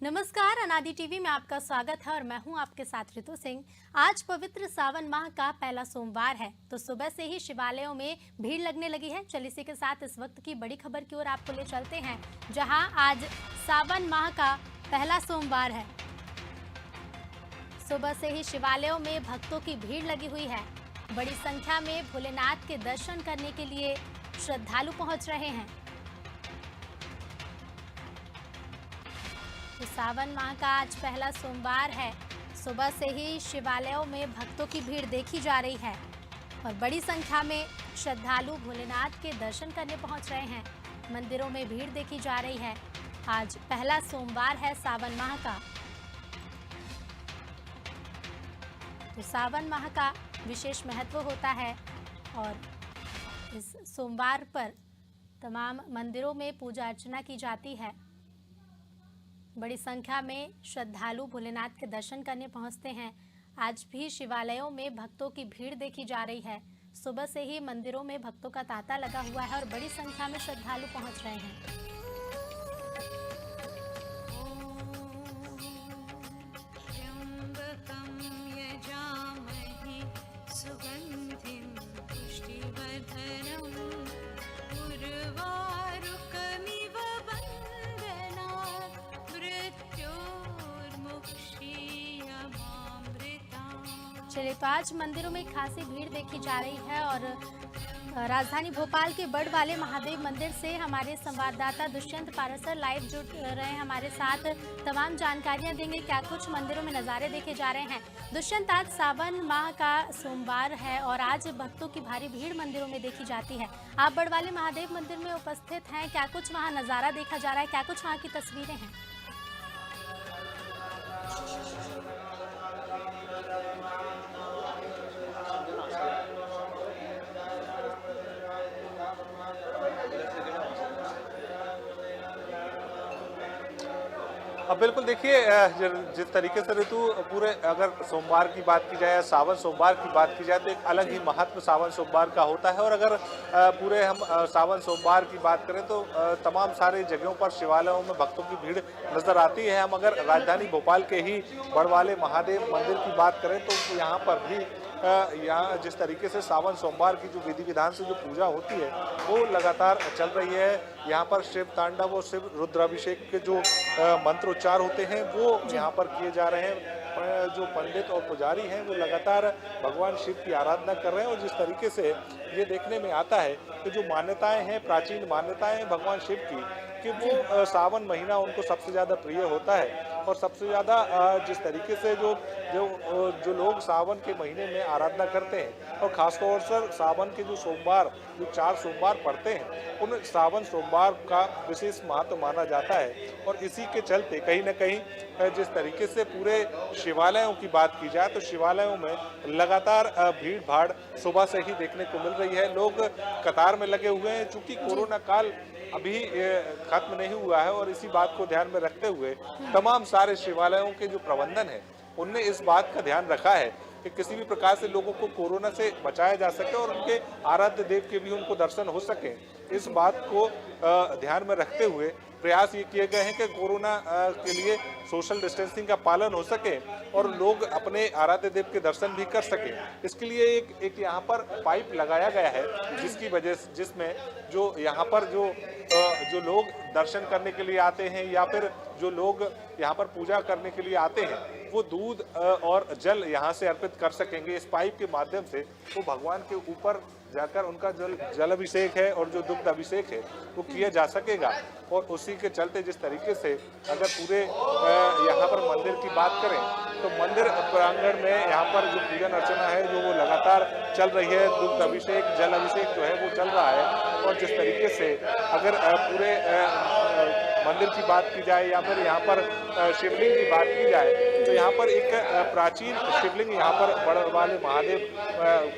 नमस्कार, अनादि टीवी में आपका स्वागत है और मैं हूं आपके साथ ऋतु सिंह। आज पवित्र सावन माह का पहला सोमवार है, तो सुबह से ही शिवालयों में भीड़ लगने लगी है। चल इसी के साथ इस वक्त की बड़ी खबर की ओर आपको ले चलते हैं, जहां आज सावन माह का पहला सोमवार है। सुबह से ही शिवालयों में भक्तों की भीड़ लगी हुई है। बड़ी संख्या में भोलेनाथ के दर्शन करने के लिए श्रद्धालु पहुंच रहे हैं। तो सावन माह का आज पहला सोमवार है। सुबह से ही शिवालयों में भक्तों की भीड़ देखी जा रही है और बड़ी संख्या में श्रद्धालु भोलेनाथ के दर्शन करने पहुंच रहे हैं। मंदिरों में भीड़ देखी जा रही है। आज पहला सोमवार है सावन माह का। तो सावन माह का विशेष महत्व होता है और इस सोमवार पर तमाम मंदिरों में पूजा अर्चना की जाती है। बड़ी संख्या में श्रद्धालु भोलेनाथ के दर्शन करने पहुंचते हैं। आज भी शिवालयों में भक्तों की भीड़ देखी जा रही है। सुबह से ही मंदिरों में भक्तों का तांता लगा हुआ है और बड़ी संख्या में श्रद्धालु पहुंच रहे हैं। चलिए, तो आज मंदिरों में खासी भीड़ देखी जा रही है और राजधानी भोपाल के बड़ वाले महादेव मंदिर से हमारे संवाददाता दुष्यंत पारासर लाइव जुड़ रहे हैं हमारे साथ। तमाम जानकारियां देंगे क्या कुछ मंदिरों में नज़ारे देखे जा रहे हैं। दुष्यंत, आज सावन माह का सोमवार है और आज भक्तों की भारी भीड़ मंदिरों में देखी जाती है। आप बड़ वाले महादेव मंदिर में उपस्थित हैं, क्या कुछ वहाँ नज़ारा देखा जा रहा है, क्या कुछ वहाँ की तस्वीरें हैं? अब बिल्कुल देखिए, जिस तरीके से ऋतु पूरे अगर सोमवार की बात की जाए, सावन सोमवार की बात की जाए, तो एक अलग ही महत्व सावन सोमवार का होता है। और अगर पूरे हम सावन सोमवार की बात करें तो तमाम सारे जगहों पर शिवालयों में भक्तों की भीड़ नज़र आती है। हम अगर राजधानी भोपाल के ही बड़वाले महादेव मंदिर की बात करें तो यहाँ पर भी यहाँ जिस तरीके से सावन सोमवार की जो विधि विधान से जो पूजा होती है वो लगातार चल रही है। यहाँ पर शिव तांडव और शिव रुद्राभिषेक के जो मंत्रोच्चार होते हैं वो यहाँ पर किए जा रहे हैं। जो पंडित और पुजारी हैं वो लगातार भगवान शिव की आराधना कर रहे हैं। और जिस तरीके से ये देखने में आता है कि जो मान्यताएं हैं, प्राचीन मान्यताएं हैं भगवान शिव की, कि वो सावन महीना उनको सबसे ज़्यादा प्रिय होता है। और सबसे ज़्यादा जिस तरीके से जो लोग सावन के महीने में आराधना करते हैं और ख़ासतौर से सावन के जो सोमवार, जो 4 सोमवार पड़ते हैं, उन सावन सोमवार का विशेष महत्व माना जाता है। और इसी के चलते कहीं न कहीं जिस तरीके से पूरे शिवालयों की बात की जाए तो शिवालयों में लगातार भीड़ भाड़ सुबह से ही देखने को मिल रही है। लोग कतार में लगे हुए हैं। चूँकि कोरोना काल अभी खत्म नहीं हुआ है और इसी बात को ध्यान में रखते हुए तमाम सारे शिवालयों के जो प्रबंधन है उनने इस बात का ध्यान रखा है कि किसी भी प्रकार से लोगों को कोरोना से बचाया जा सके और उनके आराध्य देव के भी उनको दर्शन हो सके। इस बात को ध्यान में रखते हुए प्रयास ये किए गए हैं कि कोरोना के लिए सोशल डिस्टेंसिंग का पालन हो सके और लोग अपने आराध्य देव के दर्शन भी कर सके। इसके लिए एक यहाँ पर पाइप लगाया गया है जिसमें जो यहाँ पर जो लोग दर्शन करने के लिए आते हैं या फिर जो लोग यहाँ पर पूजा करने के लिए आते हैं वो दूध और जल यहाँ से अर्पित कर सकेंगे। इस पाइप के माध्यम से वो भगवान के ऊपर जाकर उनका जल अभिषेक है और जो दुग्ध अभिषेक है वो किया जा सकेगा। और उसी के चलते जिस तरीके से अगर पूरे यहाँ पर मंदिर की बात करें तो मंदिर प्रांगण में यहाँ पर जो पूजन अर्चना है जो वो लगातार चल रही है। दुग्ध अभिषेक, जल अभिषेक जो है वो चल रहा है। और जिस तरीके से अगर पूरे मंदिर की बात की जाए या फिर यहाँ पर शिवलिंग की बात की जाए तो यहाँ पर एक प्राचीन शिवलिंग यहाँ पर बड़ वाले महादेव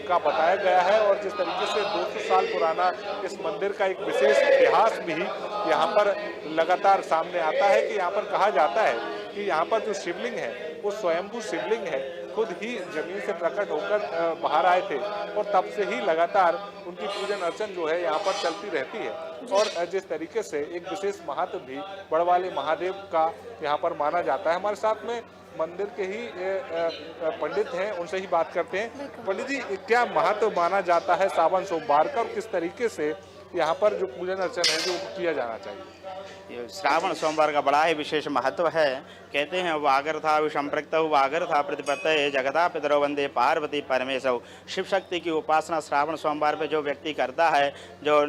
का बताया गया है। और जिस तरीके से 200 साल पुराना इस मंदिर का एक विशेष इतिहास भी यहाँ पर लगातार सामने आता है कि यहाँ पर कहा जाता है कि यहाँ पर जो शिवलिंग है वो स्वयंभू शिवलिंग है खुद ही जमीन से प्रकट होकर बाहर आए थे और तब से ही लगातार उनकी पूजन अर्चन जो है यहाँ पर चलती रहती है। और जिस तरीके से एक विशेष महत्व भी बड़वाले महादेव का यहाँ पर माना जाता है। हमारे साथ में मंदिर के ही पंडित हैं, उनसे ही बात करते हैं। पंडित जी, क्या महत्व माना जाता है सावन सोमवार का और किस तरीके से यहाँ पर जो पूजन अर्चन है जो किया जाना चाहिए? ये श्रावण सोमवार का बड़ा ही विशेष महत्व है। कहते हैं वागर था विषंप्रक्त वागर था प्रतिपत्त जगता पितरो वंदे पार्वती परमेश्वर। शिव शक्ति की उपासना श्रावण सोमवार पे जो व्यक्ति करता है, जो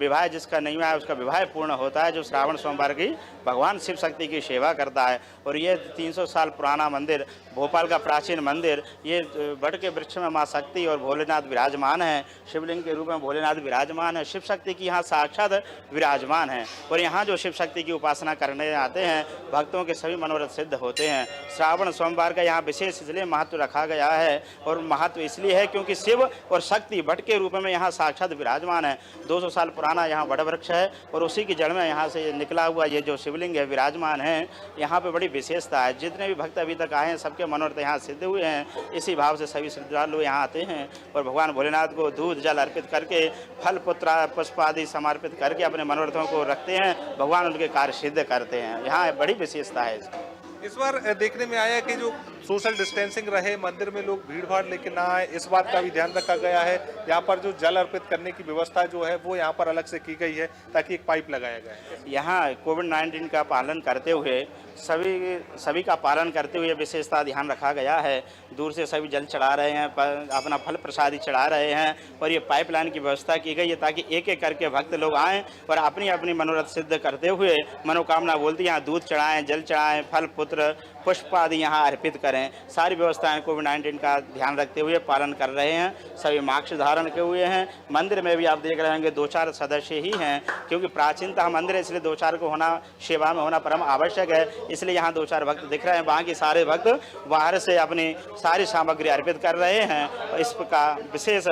विवाह जिसका नहीं हुआ है उसका विवाह पूर्ण होता है, जो श्रावण सोमवार की भगवान शिव शक्ति की सेवा करता है। और ये 300 साल पुराना मंदिर, भोपाल का प्राचीन मंदिर, ये वट के वृक्ष में माँ शक्ति और भोलेनाथ विराजमान है। शिवलिंग के रूप में भोलेनाथ विराजमान है, शिव शक्ति की यहाँ साक्षात विराजमान है। और यहाँ जो शिव शक्ति की उपासना करने आते हैं भक्तों के सभी मनोरथ सिद्ध होते हैं। श्रावण सोमवार का यहाँ विशेष इसलिए महत्व रखा गया है, और महत्व इसलिए है क्योंकि शिव और शक्ति वट के रूप में यहाँ साक्षात विराजमान है। 200 साल पुराना यहाँ वट वृक्ष है और उसी की जड़ में यहाँ से निकला हुआ ये जो शिवलिंग है विराजमान है। यहाँ पे बड़ी विशेषता है। जितने भी भक्त अभी तक आए हैं सबके मनोरथ यहाँ सिद्ध हुए हैं। इसी भाव से सभी श्रद्धालु यहाँ आते हैं और भगवान भोलेनाथ को दूध जल अर्पित करके फल पुत्र पुष्प आदि समर्पित करके अपने मनोरथों को रखते हैं। भगवान उनके कार्य सिद्ध करते हैं। यहाँ बड़ी विशेषता है इसकी। इस बार देखने में आया कि जो सोशल डिस्टेंसिंग रहे, मंदिर में लोग भीड़ भाड़ लेके ना आए, इस बात का भी ध्यान रखा गया है। यहाँ पर जो जल अर्पित करने की व्यवस्था जो है वो यहाँ पर अलग से की गई है ताकि एक पाइप लगाया गया है। यहाँ कोविड-19 का पालन करते हुए सभी का पालन करते हुए विशेषता ध्यान रखा गया है। दूर से सभी जल चढ़ा रहे हैं, अपना फल प्रसादी चढ़ा रहे हैं और ये पाइपलाइन की व्यवस्था की गई है ताकि एक एक करके भक्त लोग आएँ और अपनी अपनी मनोरथ सिद्ध करते हुए मनोकामना बोलती यहाँ दूध चढ़ाएँ, जल चढ़ाएँ, फल पुत्र पुष्प आदि यहाँ अर्पित करें। सारी व्यवस्थाएं कोविड-19 का ध्यान रखते हुए पालन कर रहे हैं। सभी मास्क धारण किए हुए हैं। मंदिर में भी आप देख रहे होंगे 2-4 सदस्य ही हैं, क्योंकि प्राचीनतः मंदिर है इसलिए 2-4 को होना, सेवा में होना परम आवश्यक है। इसलिए यहाँ 2-4 भक्त दिख रहे हैं। बाकी सारे भक्त बाहर से अपनी सारी सामग्री अर्पित कर रहे हैं और इसका विशेष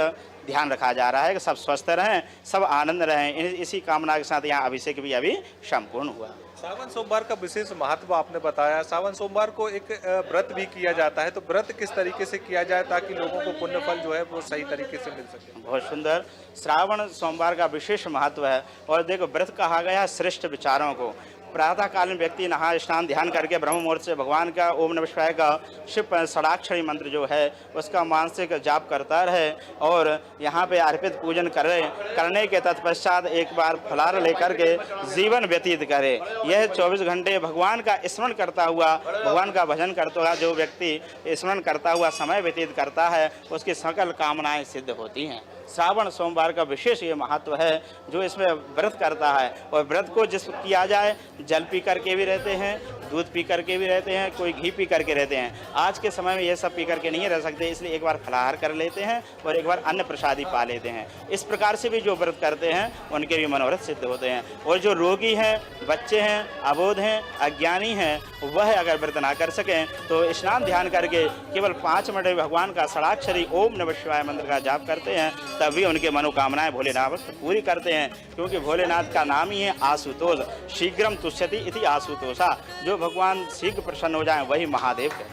ध्यान रखा जा रहा है कि सब स्वस्थ रहें, सब आनंद रहें। इसी कामना के साथ यहाँ अभिषेक भी अभी संपूर्ण हुआ। सावन सोमवार का विशेष महत्व आपने बताया। सावन सोमवार को एक व्रत भी किया जाता है, तो व्रत किस तरीके से किया जाए ताकि लोगों को पुण्य फल जो है वो सही तरीके से मिल सके? बहुत सुंदर। श्रावण सोमवार का विशेष महत्व है। और देखो, व्रत कहा गया है श्रेष्ठ विचारों को। प्रातःकालीन व्यक्ति नहा स्नान ध्यान करके ब्रह्म मुहूर्त से भगवान का ओम नमः शिवाय का शिव षडाक्षरी मंत्र जो है उसका मानसिक जाप करता रहे और यहाँ पे अर्पित पूजन करने के तत्पश्चात एक बार फलाहार लेकर के जीवन व्यतीत करे। यह 24 घंटे भगवान का स्मरण करता हुआ, भगवान का भजन करता हुआ जो व्यक्ति स्मरण करता हुआ समय व्यतीत करता है उसकी सकल कामनाएं सिद्ध होती हैं। श्रावण सोमवार का विशेष ये महत्व है जो इसमें व्रत करता है। और व्रत को जिस किया जाए, जल पी करके भी रहते हैं, दूध पी करके भी रहते हैं, कोई घी पी करके रहते हैं। आज के समय में ये सब पी करके नहीं रह सकते, इसलिए एक बार फलाहार कर लेते हैं और एक बार अन्न प्रसादी पा लेते हैं। इस प्रकार से भी जो व्रत करते हैं उनके भी मनोरथ सिद्ध होते हैं। और जो रोगी हैं, बच्चे हैं, अबोध हैं, अज्ञानी हैं, वह अगर व्रत ना कर सकें तो स्नान ध्यान करके केवल 5 मिनट भगवान का षडाक्षरी ओम नमः शिवाय मंत्र का जाप करते हैं, तभी उनके मनोकामनाएं भोलेनाथ पूरी करते हैं। क्योंकि भोलेनाथ का नाम ही है आशुतोष। शीघ्रम तुष्यति इति आशुतोषा। जो भगवान शीघ्र प्रसन्न हो जाए वही महादेव है।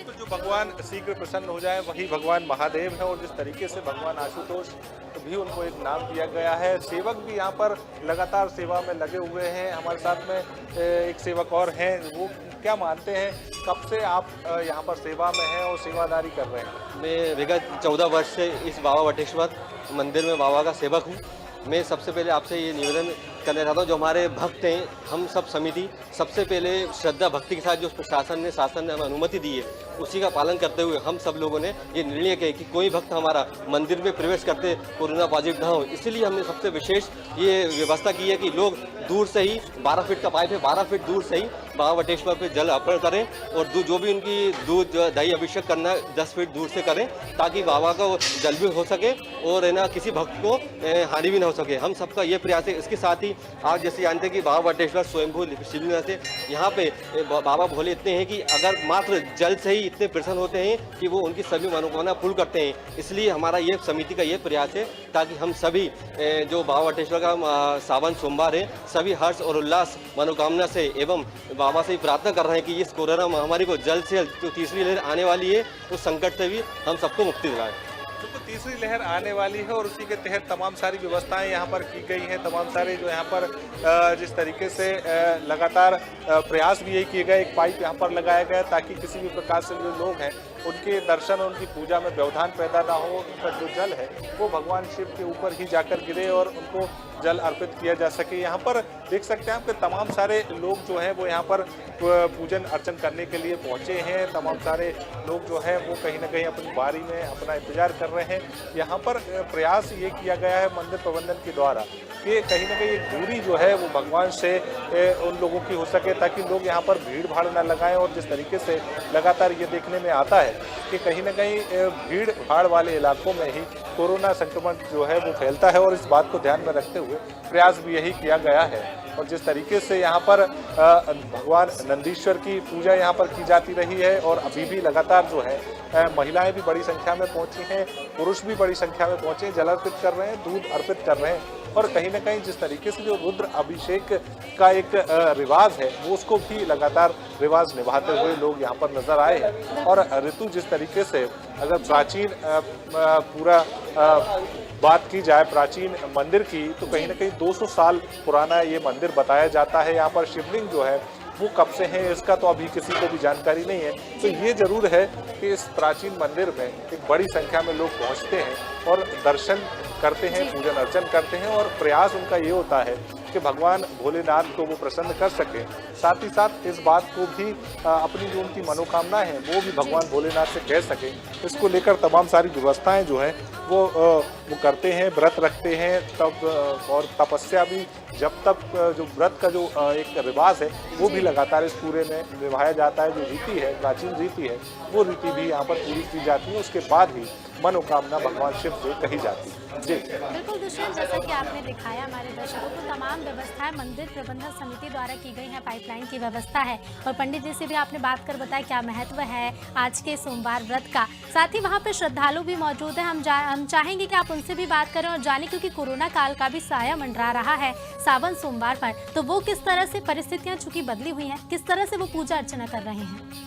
तो जो भगवान शीघ्र प्रसन्न हो जाए वही भगवान महादेव है। और जिस तरीके से भगवान आशुतोष भी उनको एक नाम दिया गया है। सेवक भी यहाँ पर लगातार सेवा में लगे हुए हैं। हमारे साथ में एक सेवक और हैं, वो क्या मानते हैं, कब से आप यहाँ पर सेवा में हैं और सेवादारी कर रहे हैं? मैं विगत 14 वर्ष से इस बाबा वटेश्वर मंदिर में बाबा का सेवक हूँ। मैं सबसे पहले आपसे ये निवेदन करना चाहता हूँ, जो हमारे भक्त हैं, हम सब समिति सबसे पहले श्रद्धा भक्ति के साथ जो शासन ने हमें अनुमति दी है उसी का पालन करते हुए हम सब लोगों ने ये निर्णय किया कि कोई भक्त हमारा मंदिर में प्रवेश करते कोरोना पॉजिटिव ना हो। इसीलिए हमने सबसे विशेष ये व्यवस्था की है कि लोग दूर से ही 12 फीट का पाइप है, 12 फीट दूर से ही बाबा वटेश्वर पे जल अर्पण करें और जो भी उनकी दूध दही अभिषेक करना 10 फीट दूर से करें ताकि बाबा का जल भी हो सके और है ना किसी भक्त को हानि भी ना हो सके। हम सबका ये प्रयास है। इसके साथ ही आप जैसे जानते हैं कि बाबा वटेश्वर स्वयंभू शिवलिंग से यहाँ पे बाबा भोले इतने हैं कि अगर मात्र जल से ही इतने प्रसन्न होते हैं कि वो उनकी सभी मनोकामना पूर्ण करते हैं। इसलिए हमारा ये समिति का ये प्रयास है ताकि हम सभी जो बाबा वटेश्वर का सावन सोमवार है सभी हर्ष और उल्लास मनोकामना से एवं बाबा से ही प्रार्थना कर रहे हैं कि इस कोरोना महामारी को जल्द से जल्द जो तीसरी लहर आने वाली है उस संकट से भी हम सबको मुक्ति दिलाएं। तो तीसरी लहर आने वाली है और उसी के तहत तमाम सारी व्यवस्थाएं यहाँ पर की गई हैं। तमाम सारे जो यहाँ पर जिस तरीके से लगातार प्रयास भी यही किए गए, एक पाइप यहाँ पर लगाया गया ताकि किसी भी प्रकार से जो लोग हैं उनके दर्शन और उनकी पूजा में व्यवधान पैदा ना हो। उनका जो जल है वो भगवान शिव के ऊपर ही जाकर गिरे और उनको जल अर्पित किया जा सके। यहाँ पर देख सकते हैं कि तमाम सारे लोग जो हैं वो यहाँ पर पूजन अर्चन करने के लिए पहुँचे हैं। तमाम सारे लोग जो हैं वो कहीं ना कहीं अपनी बारी में अपना इंतजार कर रहे हैं। यहाँ पर प्रयास ये किया गया है मंदिर प्रबंधन के द्वारा कि कहीं ना कहीं एक दूरी जो है वो भगवान से उन लोगों की हो सके ताकि लोग यहाँ पर भीड़ भाड़ न लगाएं। और जिस तरीके से लगातार ये देखने में आता है कि कहीं ना कहीं भीड़ भाड़ वाले इलाकों में ही कोरोना संक्रमण जो है वो फैलता है और इस बात को ध्यान में रखते हुए प्रयास भी यही किया गया है। और जिस तरीके से यहाँ पर भगवान नंदीश्वर की पूजा यहाँ पर की जाती रही है और अभी भी लगातार जो है महिलाएं भी बड़ी संख्या में पहुंची हैं, पुरुष भी बड़ी संख्या में पहुंचे, जल अर्पित कर रहे हैं, दूध अर्पित कर रहे हैं। और कहीं ना कहीं जिस तरीके से जो रुद्र अभिषेक का एक रिवाज है वो उसको भी लगातार रिवाज निभाते हुए लोग यहाँ पर नजर आए हैं। और ऋतु जिस तरीके से अगर प्राचीन पूरा बात की जाए प्राचीन मंदिर की तो कहीं ना कहीं 200 साल पुराना ये मंदिर बताया जाता है। यहाँ पर शिवलिंग जो है वो कब से है इसका तो अभी किसी को भी जानकारी नहीं है। तो ये जरूर है कि इस प्राचीन मंदिर में एक बड़ी संख्या में लोग पहुंचते हैं और दर्शन करते हैं, पूजन अर्चन करते हैं और प्रयास उनका ये होता है कि भगवान भोलेनाथ को वो प्रसन्न कर सके। साथ ही साथ इस बात को भी अपनी जो उनकी मनोकामना है वो भी भगवान भोलेनाथ से कह सके। इसको लेकर तमाम सारी व्यवस्थाएं जो है वो करते हैं, व्रत रखते हैं तब और तपस्या भी जब तक जो व्रत का जो एक रिवाज है वो भी लगातार इस पूरे में निभाया जाता है। जो रीति है, प्राचीन रीति है, वो रीति भी यहाँ पर पूरी की जाती है। उसके बाद ही मनोकामना भगवान शिव से कही जाती है। जी बिल्कुल दुष्यंत, जैसा कि आपने दिखाया हमारे दर्शकों को, तमाम व्यवस्थाएं मंदिर प्रबंधन समिति द्वारा की गई हैं, पाइपलाइन की व्यवस्था है। और पंडित जी से भी आपने बात कर बताया क्या महत्व है आज के सोमवार व्रत का। साथ ही वहाँ पे श्रद्धालु भी मौजूद है। हम चाहेंगे कि आप उनसे भी बात करें और जानें, क्योंकि कोरोना काल का भी साया मंडरा रहा है सावन सोमवार पर, तो वो किस तरह से परिस्थितियां चूंकि बदली हुई हैं, किस तरह से वो पूजा अर्चना कर रहे हैं।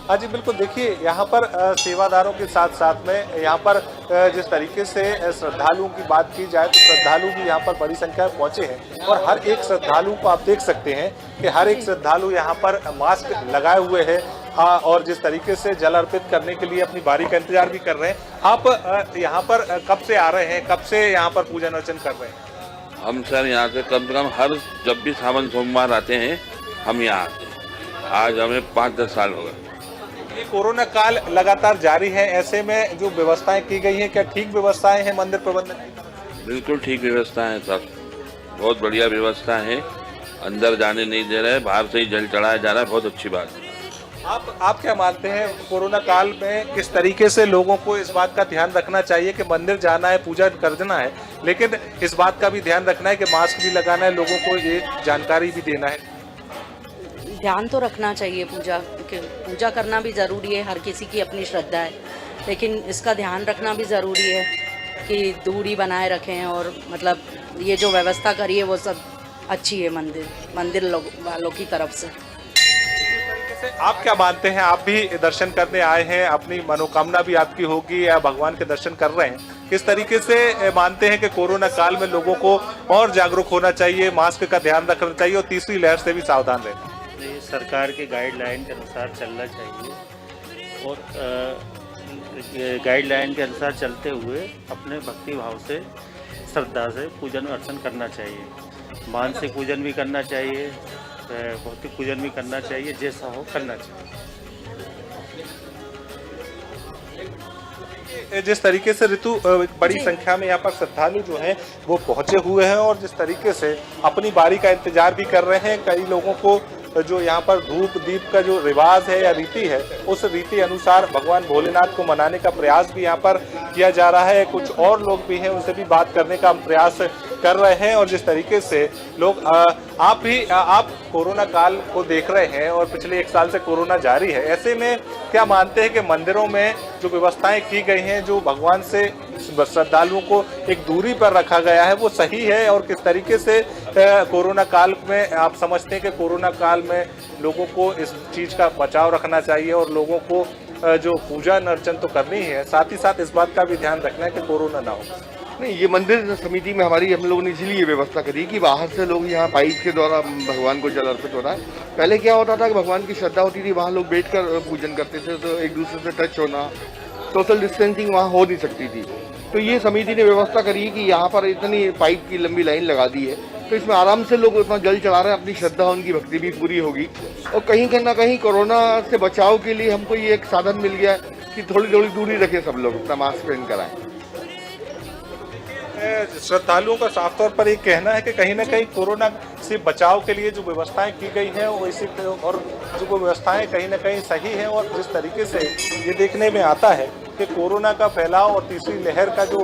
हाँ जी बिल्कुल, देखिए यहाँ पर सेवादारों के साथ साथ में यहाँ पर जिस तरीके से श्रद्धालुओं की बात की जाए तो श्रद्धालु भी यहाँ पर बड़ी संख्या में पहुँचे हैं। और हर एक श्रद्धालु को आप देख सकते हैं कि हर एक श्रद्धालु यहाँ पर मास्क लगाए हुए है और जिस तरीके से जल अर्पित करने के लिए अपनी बारी का इंतजार भी कर रहे हैं। आप यहाँ पर कब से आ रहे हैं, कब से यहाँ पर पूजन अर्चन कर रहे हैं? हम सर यहाँ से कम से कम हर जब भी सावन सोमवार आते हैं हम यहाँ आते हैं। आज हमें 5-10 साल हो गए। ये कोरोना काल लगातार जारी है, ऐसे में जो व्यवस्थाएं की गई हैं क्या ठीक व्यवस्थाएं हैं मंदिर प्रबंधन की? बिल्कुल ठीक व्यवस्था है सर, बहुत बढ़िया व्यवस्था है। अंदर जाने नहीं दे रहे, बाहर से ही जल चढ़ाया जा रहा है, बहुत अच्छी बात है। आप क्या मानते हैं कोरोना काल में किस तरीके से लोगों को इस बात का ध्यान रखना चाहिए कि मंदिर जाना है, पूजा करना है, लेकिन इस बात का भी ध्यान रखना है कि मास्क भी लगाना है, लोगों को ये जानकारी भी देना है? ध्यान तो रखना चाहिए, पूजा करना भी ज़रूरी है, हर किसी की अपनी श्रद्धा है, लेकिन इसका ध्यान रखना भी ज़रूरी है कि दूरी बनाए रखें। और मतलब ये जो व्यवस्था करी है वो सब अच्छी है मंदिर वालों की तरफ से। आप क्या मानते हैं, आप भी दर्शन करने आए हैं, अपनी मनोकामना भी आपकी होगी या भगवान के दर्शन कर रहे हैं, किस तरीके से मानते हैं कि कोरोना काल में लोगों को और जागरूक होना चाहिए, मास्क का ध्यान रखना चाहिए और तीसरी लहर से भी सावधान रहना? सरकार के गाइडलाइन के अनुसार चलना चाहिए और गाइडलाइन के अनुसार चलते हुए अपने भक्ति भाव से, श्रद्धा से पूजन अर्चन करना चाहिए। मानसिक पूजन भी करना चाहिए, भौतिक पूजन भी करना चाहिए, जैसा हो करना चाहिए। जिस तरीके से ऋतु बड़ी संख्या में यहाँ पर श्रद्धालु जो हैं वो पहुंचे हुए हैं और जिस तरीके से अपनी बारी का इंतजार भी कर रहे हैं, कई लोगों को जो यहाँ पर धूप दीप का जो रिवाज है या रीति है, उस रीति अनुसार भगवान भोलेनाथ को मनाने का प्रयास भी यहाँ पर किया जा रहा है। कुछ और लोग भी हैं, उनसे भी बात करने का हम प्रयास कर रहे हैं। और जिस तरीके से लोग आप कोरोना काल को देख रहे हैं और पिछले 1 साल से कोरोना जारी है, ऐसे में क्या मानते हैं कि मंदिरों में जो व्यवस्थाएं की गई हैं, जो भगवान से श्रद्धालुओं को एक दूरी पर रखा गया है, वो सही है? और किस तरीके से कोरोना काल में आप समझते हैं कि कोरोना काल में लोगों को इस चीज़ का बचाव रखना चाहिए और लोगों को जो पूजा अर्चन तो करनी है, साथ ही साथ इस बात का भी ध्यान रखना है कि कोरोना ना हो? नहीं, ये मंदिर समिति में हम लोगों ने इसीलिए व्यवस्था करी कि बाहर से लोग यहाँ पाइप के द्वारा भगवान को जल अर्पित हो रहा है। पहले क्या होता था कि भगवान की श्रद्धा होती थी, वहाँ लोग बैठकर पूजन करते थे, तो एक दूसरे से टच होना, सोशल डिस्टेंसिंग वहाँ हो नहीं सकती थी। तो ये समिति ने व्यवस्था करी कि यहाँ पर इतनी पाइप की लंबी लाइन लगा दी है, तो इसमें आराम से लोग उतना जल चढ़ा रहे हैं, अपनी श्रद्धा उनकी भक्ति भी पूरी होगी। और कहीं ना कहीं कोरोना से बचाव के लिए हमको ये एक साधन मिल गया है कि थोड़ी थोड़ी दूरी रखें सब लोग, अपना मास्क पहन कर आए। श्रद्धालुओं का साफ तौर पर ये कहना है कि कहीं ना कहीं कोरोना से बचाव के लिए जो व्यवस्थाएं की गई हैं वो इसी और जो व्यवस्थाएं कहीं ना कहीं सही हैं। और जिस तरीके से ये देखने में आता है कि कोरोना का फैलाव और तीसरी लहर का जो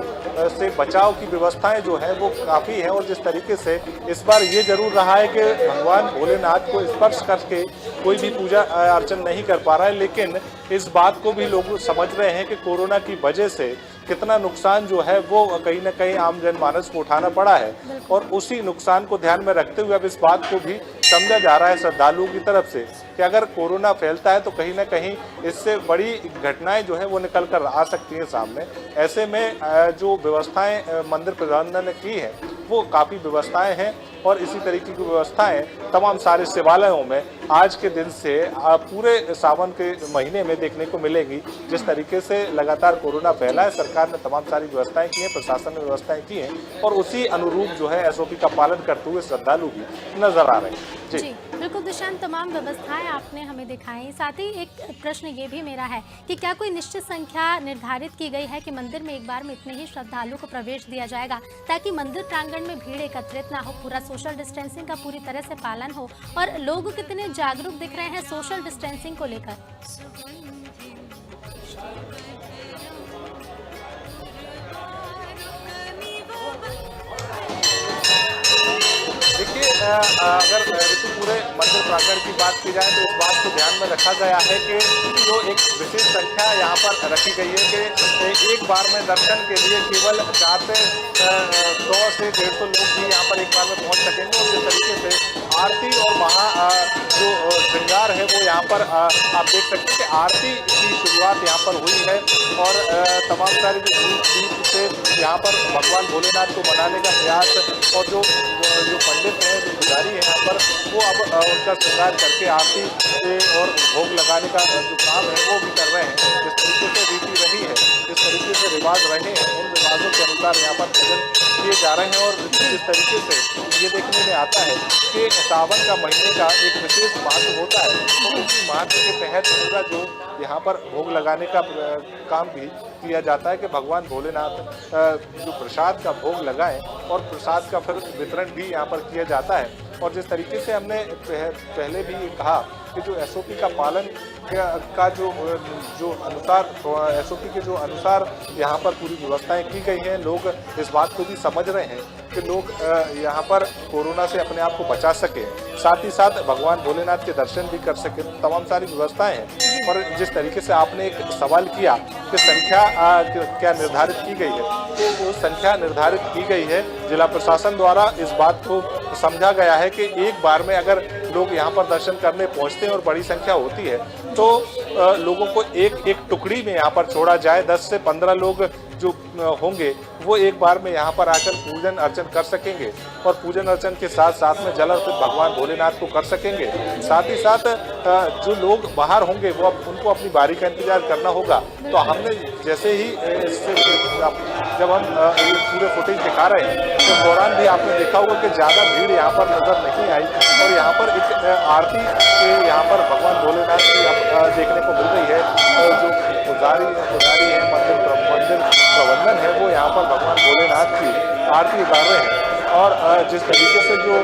से बचाव की व्यवस्थाएं जो है वो काफ़ी है। और जिस तरीके से इस बार ये जरूर रहा है कि भगवान भोलेनाथ को स्पर्श करके कोई भी पूजा अर्चन नहीं कर पा रहा है, लेकिन इस बात को भी लोग समझ रहे हैं कि कोरोना की वजह से कितना नुकसान जो है वो कहीं ना कहीं आम जनमानस को उठाना पड़ा है। और उसी नुकसान को ध्यान में रखते हुए अब इस बात को भी समझा जा रहा है श्रद्धालुओं की तरफ से कि अगर कोरोना फैलता है तो कहीं ना कहीं इससे बड़ी घटनाएं जो है वो निकल कर आ सकती हैं सामने। ऐसे में जो व्यवस्थाएं मंदिर प्रबंधन ने की है वो काफ़ी व्यवस्थाएं हैं और इसी तरीके की व्यवस्थाएं तमाम सारे शिवालयों में आज के दिन से पूरे सावन के महीने में देखने को मिलेगी। जिस तरीके से लगातार कोरोना फैला है, सरकार ने तमाम सारी व्यवस्थाएं की हैं, प्रशासन ने व्यवस्थाएं की हैं और उसी अनुरूप जो है SOP का पालन करते हुए श्रद्धालु भी नजर आ रहे हैं। जी बिल्कुल दुष्यंत, तमाम व्यवस्थाएं आपने हमें दिखाई। साथ ही एक प्रश्न ये भी मेरा है कि क्या कोई निश्चित संख्या निर्धारित की गई है कि मंदिर में एक बार में इतने ही श्रद्धालु को प्रवेश दिया जाएगा ताकि मंदिर प्रांगण में भीड़ एकत्रित ना हो, पूरा सोशल डिस्टेंसिंग का पूरी तरह से पालन हो? और लोग कितने जागरूक दिख रहे हैं सोशल डिस्टेंसिंग को लेकर? देखिए, अगर ऋतु पूरे मंदिर प्रांगण की बात की जाए तो इस बात को ध्यान में रखा गया है कि जो एक विशेष संख्या यहाँ पर रखी गई है कि एक बार में दर्शन के लिए केवल 100 से 150 लोग भी यहाँ पर एक बार में पहुँच सकेंगे। और जिस तरीके से आरती और वहाँ जो श्रृंगार है वो यहाँ पर आप देख सकते हैं कि आरती की शुरुआत यहाँ पर हुई है और तमाम सारे जो दीप से यहाँ पर भगवान भोलेनाथ को मनाने का प्रयास और जो पंडित हैं, जो पुजारी हैं यहाँ पर, वो अब उनका श्रृंगार करके आरती और भोग लगाने का जो काम है वो भी कर रहे हैं। जिस तरीके से रीति रही है, जिस तरीके से रिवाज रहे हैं, उन रिवाजों के अनुसार यहाँ पर भजन किए जा रहे हैं। और जिस तरीके से ये देखने में आता है कि सावन का महीने का एक विशेष महत्व होता है, तो उसी महत्व के तहत पूरा जो यहाँ पर भोग लगाने का काम भी किया जाता है कि भगवान भोलेनाथ जो प्रसाद का भोग लगाएं और प्रसाद का फिर वितरण भी यहाँ पर किया जाता है। और जिस तरीके से हमने पहले भी कहा कि जो SOP का पालन का जो अनुसार SOP के जो अनुसार यहाँ पर पूरी व्यवस्थाएं की गई हैं, लोग इस बात को भी समझ रहे हैं कि लोग यहाँ पर कोरोना से अपने आप को बचा सके, साथ ही साथ भगवान भोलेनाथ के दर्शन भी कर सके। तमाम सारी व्यवस्थाएं हैं। और जिस तरीके से आपने एक सवाल किया कि संख्या क्या निर्धारित की गई है, तो वो संख्या निर्धारित की गई है जिला प्रशासन द्वारा। इस बात को समझा गया है कि एक बार में अगर लोग यहाँ पर दर्शन करने पहुँचते हैं और बड़ी संख्या होती है तो लोगों को एक टुकड़ी में यहाँ पर छोड़ा जाए। 10 से 15 लोग जो होंगे वो एक बार में यहाँ पर आकर पूजन अर्चन कर सकेंगे और पूजन अर्चन के साथ साथ में जल अर्पित भगवान भोलेनाथ को कर सकेंगे। साथ ही साथ जो लोग बाहर होंगे वो उनको अपनी बारी का इंतजार करना होगा। तो हमने जैसे ही जब हम पूरे फुटेज दिखा रहे हैं तो दौरान भी आपने देखा होगा कि ज़्यादा भीड़ यहाँ पर नजर नहीं आई और यहाँ पर एक आरती के यहाँ पर भगवान भोलेनाथ की देखने को मिल रही है। जो पुजारी है, मंदिर प्रबंधन है, वो यहाँ पर भगवान भोलेनाथ की आरती उतार रहे हैं। और जिस तरीके से जो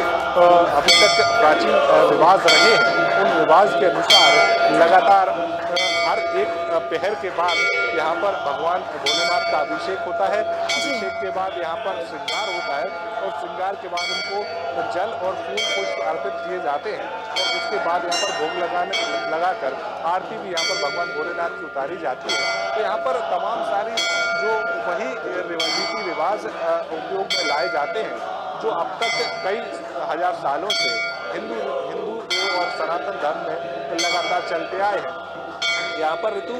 अभी तक प्राचीन रिवाज रहे हैं उन रिवाज के अनुसार लगातार हर एक पहर के बाद यहाँ पर भगवान भोलेनाथ का अभिषेक होता है। अभिषेक के बाद यहाँ पर श्रृंगार होता है और श्रृंगार के बाद उनको जल और फूल पुष्प अर्पित किए जाते हैं और उसके बाद यहाँ पर भोग लगाकर आरती भी यहाँ पर भगवान भोलेनाथ की उतारी जाती है। तो यहाँ पर तमाम सारी जो वही रीति रिवाज उपयोग में लाए जाते हैं जो अब तक कई हजार सालों से हिंदू और सनातन धर्म में लगातार चलते आए हैं। यहाँ पर ऋतु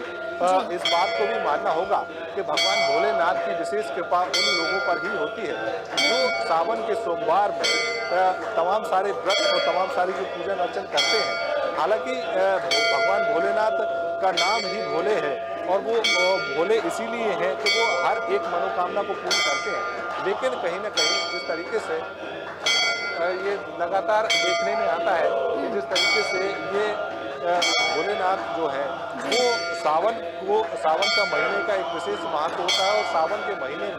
इस बात को भी मानना होगा कि भगवान भोलेनाथ की विशेष कृपा उन लोगों पर ही होती है जो सावन के सोमवार में तमाम सारे व्रत और तमाम सारी जो पूजन अर्चन करते हैं। हालांकि भगवान भोलेनाथ का नाम ही भोले है और वो भोले इसीलिए हैं कि वो हर एक मनोकामना को पूर्ण करते हैं। लेकिन कहीं ना कहीं जिस तरीके से ये लगातार देखने में आता है कि जिस तरीके से ये भोलेनाथ जो है वो सावन का महीने का एक विशेष महत्व होता है और सावन के महीने में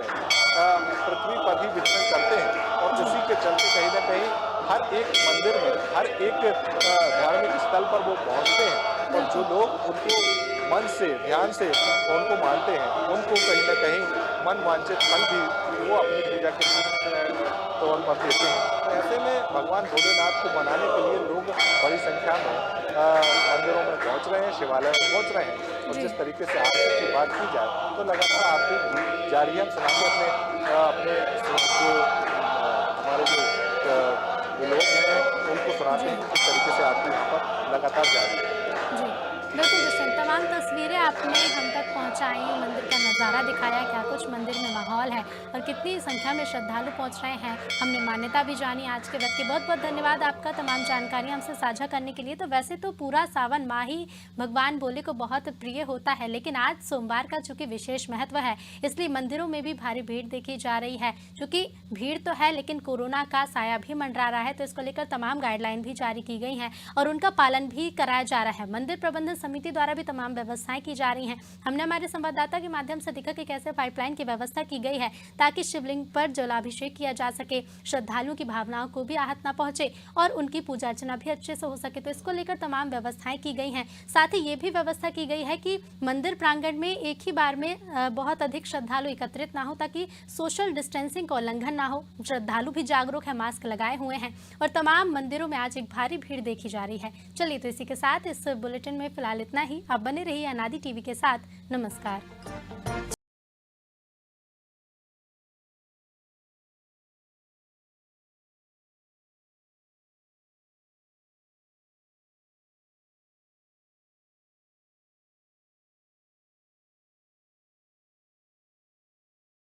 पृथ्वी पर ही विचरण करते हैं और उसी के चलते कहीं ना कहीं हर एक मंदिर में हर एक धार्मिक स्थल पर वो पहुंचते हैं और जो लोग उनको मन से ध्यान से उनको मानते हैं उनको कहीं ना कहीं मन वांछित फल भी वो अपनी पूजा के तौर पर देते हैं। तो ऐसे में भगवान भोलेनाथ को मनाने के लिए लोग बड़ी संख्या में मंदिरों में पहुंच रहे हैं, शिवालय में पहुंच रहे हैं और जिस तरीके से आरती की बात की जाए तो लगातार आरती जारी है। सुनाते अपने जो हमारे जो लोग हैं उनको सुनाते हैं किस तरीके से आरती यहाँ पर लगातार जारी है। जी बिल्कुल दुष्यंत, तमाम तस्वीरें आपने हम तक पहुंचाई, मंदिर का नज़ारा दिखाया, क्या कुछ मंदिर में माहौल है और कितनी संख्या में श्रद्धालु पहुंच रहे हैं। हमने मान्यता भी जानी आज के वक्त की। बहुत बहुत धन्यवाद आपका तमाम जानकारी हमसे साझा करने के लिए। तो वैसे तो पूरा सावन माह ही भगवान भोले को बहुत प्रिय होता है, लेकिन आज सोमवार का चूँकि विशेष महत्व है इसलिए मंदिरों में भी भारी भीड़ देखी जा रही है। चूँकि भीड़ तो है लेकिन कोरोना का साया भी मंडरा रहा है, तो इसको लेकर तमाम गाइडलाइन भी जारी की गई हैं और उनका पालन भी कराया जा रहा है। मंदिर प्रबंधन समिति द्वारा भी तमाम व्यवस्थाएं की जा रही हैं। हमने हमारे संवाददाता के माध्यम से देखा कि कैसे पाइपलाइन की व्यवस्था की गई है ताकि शिवलिंग पर जलाभिषेक किया जा सके, श्रद्धालुओं की भावनाओं को भी आहत न पहुंचे और उनकी पूजा अर्चना भी अच्छे से हो सके। तो इसको लेकर तमाम व्यवस्थाएं की गई हैं। साथ ही ये भी व्यवस्था की गई है कि मंदिर प्रांगण में एक ही बार में बहुत अधिक श्रद्धालु एकत्रित ना हो ताकि सोशल डिस्टेंसिंग का उल्लंघन ना हो। श्रद्धालु भी जागरूक है, मास्क लगाए हुए हैं और तमाम मंदिरों में आज एक भारी भीड़ देखी जा रही है। चलिए तो इसी के साथ इस बुलेटिन में फिलहाल इतना ही। आप बने रहिए अनादि टीवी के साथ। नमस्कार।